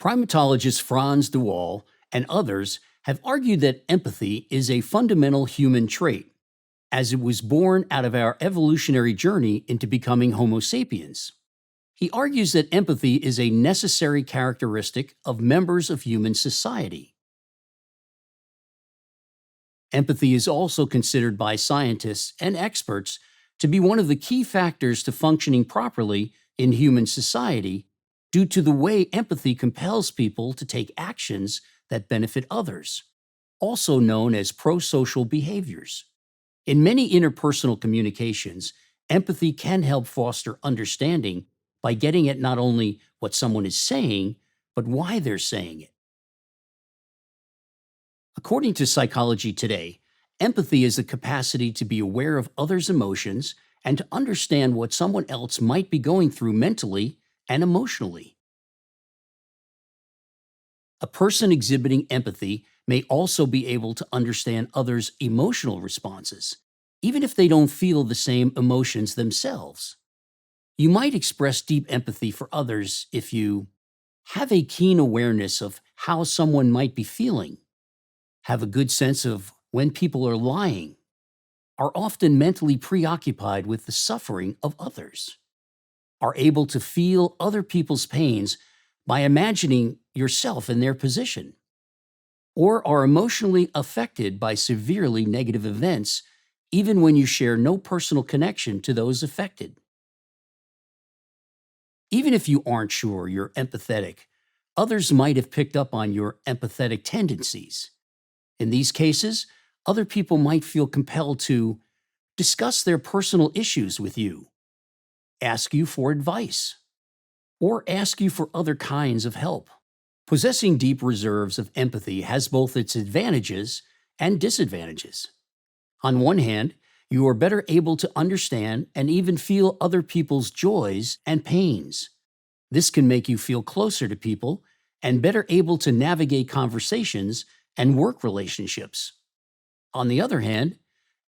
Primatologist Franz de Waal and others have argued that empathy is a fundamental human trait, as it was born out of our evolutionary journey into becoming Homo sapiens. He argues that empathy is a necessary characteristic of members of human society. Empathy is also considered by scientists and experts to be one of the key factors to functioning properly in human society due to the way empathy compels people to take actions that benefit others, also known as pro-social behaviors. In many interpersonal communications, empathy can help foster understanding by getting at not only what someone is saying, but why they're saying it. According to Psychology Today, empathy is the capacity to be aware of others' emotions and to understand what someone else might be going through mentally and emotionally. A person exhibiting empathy may also be able to understand others' emotional responses, even if they don't feel the same emotions themselves. You might express deep empathy for others if you have a keen awareness of how someone might be feeling, have a good sense of when people are lying, are often mentally preoccupied with the suffering of others, are able to feel other people's pains by imagining yourself in their position, or are emotionally affected by severely negative events even when you share no personal connection to those affected. Even if you aren't sure you're empathetic, others might have picked up on your empathetic tendencies. In these cases, other people might feel compelled to discuss their personal issues with you, ask you for advice, or ask you for other kinds of help. Possessing deep reserves of empathy has both its advantages and disadvantages. On one hand, you are better able to understand and even feel other people's joys and pains. This can make you feel closer to people and better able to navigate conversations and work relationships. On the other hand,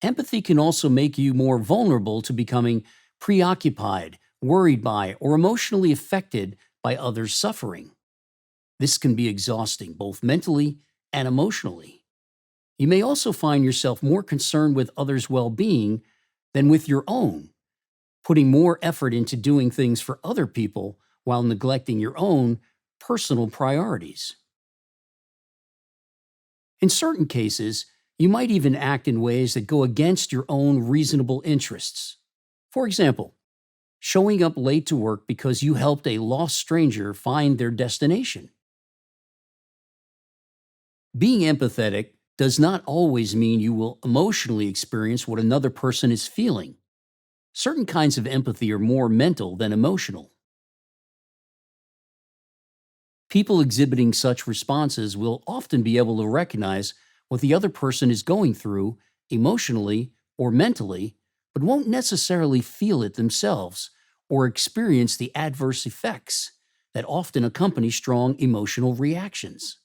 empathy can also make you more vulnerable to becoming preoccupied, worried by, or emotionally affected by others' suffering. This can be exhausting both mentally and emotionally. You may also find yourself more concerned with others' well-being than with your own, putting more effort into doing things for other people while neglecting your own personal priorities. In certain cases, you might even act in ways that go against your own reasonable interests. For example, showing up late to work because you helped a lost stranger find their destination. Being empathetic does not always mean you will emotionally experience what another person is feeling. Certain kinds of empathy are more mental than emotional. People exhibiting such responses will often be able to recognize what the other person is going through emotionally or mentally, but won't necessarily feel it themselves or experience the adverse effects that often accompany strong emotional reactions.